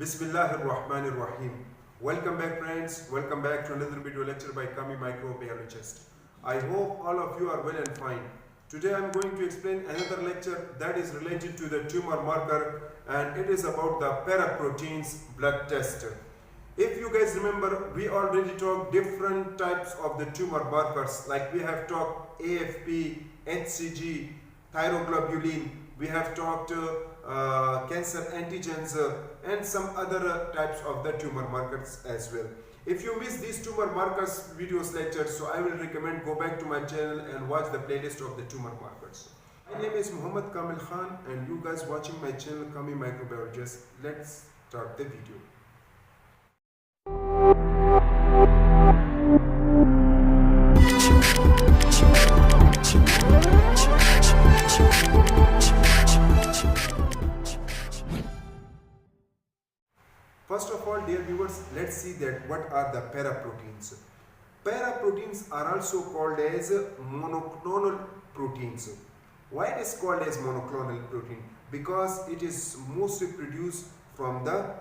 Bismillahirrahmanirrahim. Welcome back, friends. Welcome back to another video lecture by Kami Microbiologist. I hope all of you are well and fine. Today I am going to explain another lecture that is related to the tumor marker, and it is about the paraproteins blood test. If you guys remember, we already talked different types of the tumor markers, like we have talked AFP, HCG, thyroglobulin, we have talked cancer antigens and some other types of the tumor markers as well. If you miss these tumor markers videos lectures, so I will recommend go back to my channel and watch the playlist of the tumor markers. My name is Muhammad Kamil Khan and you guys watching my channel Kami Microbiologist. Let's start the video. First of all, dear viewers, let's see that what are the paraproteins. Paraproteins are also called as monoclonal proteins. Why it is called as monoclonal protein? Because it is mostly produced from the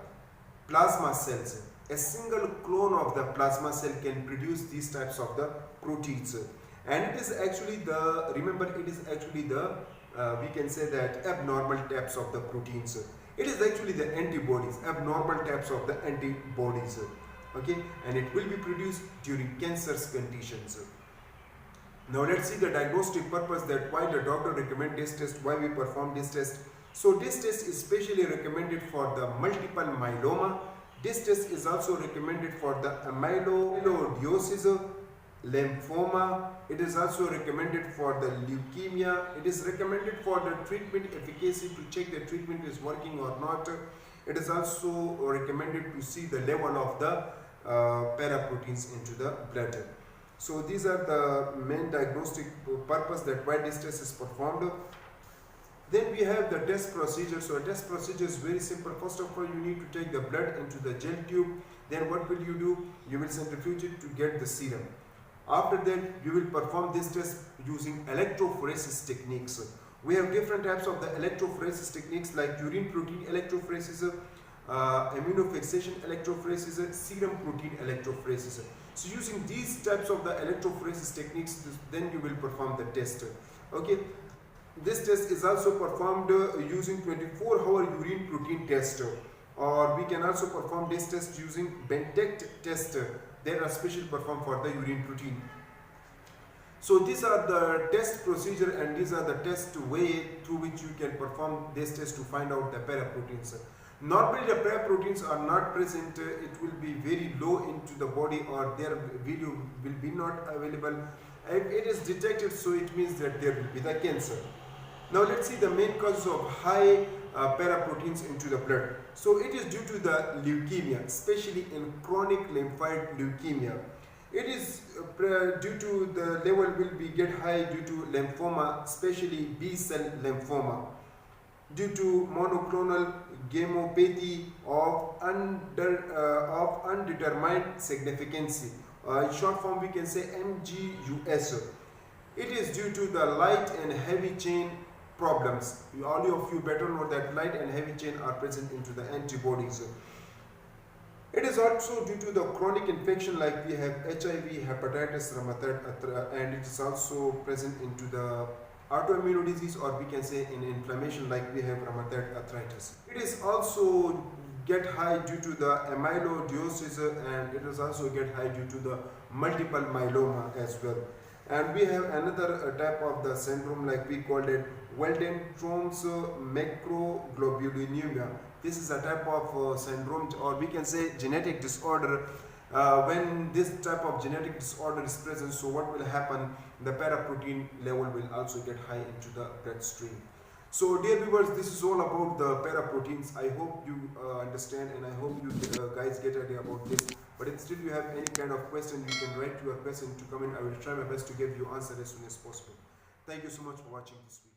plasma cells. A single clone of the plasma cell can produce these types of the proteins. And it is actually the, remember, it is actually the, we can say that abnormal types of the proteins. It is actually the antibodies, abnormal types of the antibodies, okay, and it will be produced during cancerous conditions. Now let's see the diagnostic purpose, that why the doctor recommend this test, why we perform this test. So this test is specially recommended for the multiple myeloma. This test is also recommended for the amyloidosis, lymphoma. It is also recommended for the leukemia. It is recommended for the treatment efficacy, to check the treatment is working or not. It is also recommended to see the level of the paraproteins into the blood. So these are the main diagnostic purpose, that why this test is performed. Then we have the test procedure. So a test procedure is very simple. First of all, you need to take the blood into the gel tube. Then what will you do? You will centrifuge it to get the serum. After that, you will perform this test using electrophoresis techniques. We have different types of the electrophoresis techniques, like urine protein electrophoresis, immunofixation electrophoresis, serum protein electrophoresis. So using these types of the electrophoresis techniques, then you will perform the test. Okay. This test is also performed using 24-hour urine protein test, or we can also perform this test using Bentect test. There are special performed for the urine protein. So these are the test procedure, and these are the test way through which you can perform this test to find out the paraproteins. Normally the paraproteins are not present, it will be very low into the body, or their value will be not available. If it is detected, so it means that there will be the cancer. Now let's see the main causes of high paraproteins into the blood. So it is due to the leukemia, especially in chronic lymphoid leukemia. It is due to the level will be get high due to lymphoma, especially B cell lymphoma, due to monoclonal gammopathy of undetermined significance. In short form, we can say MGUS. It is due to the light and heavy chain problems. All of you better know that light and heavy chain are present into the antibodies. It is also due to the chronic infection, like we have HIV, hepatitis, rheumatoid, and it is also present into the autoimmune disease, or we can say in inflammation, like we have rheumatoid arthritis. It is also get high due to the amyloidosis, and it is also get high due to the multiple myeloma as well. And we have another type of the syndrome, like we called it Waldenstrom's macroglobulinemia. This is a type of syndrome, or we can say genetic disorder. When this type of genetic disorder is present, so what will happen? The paraprotein level will also get high into the bloodstream. So dear viewers, this is all about the paraproteins. I hope you understand, and I hope you guys get an idea about this. But if still you have any kind of question, you can write your question to comment. I will try my best to give you answer as soon as possible. Thank you so much for watching this video.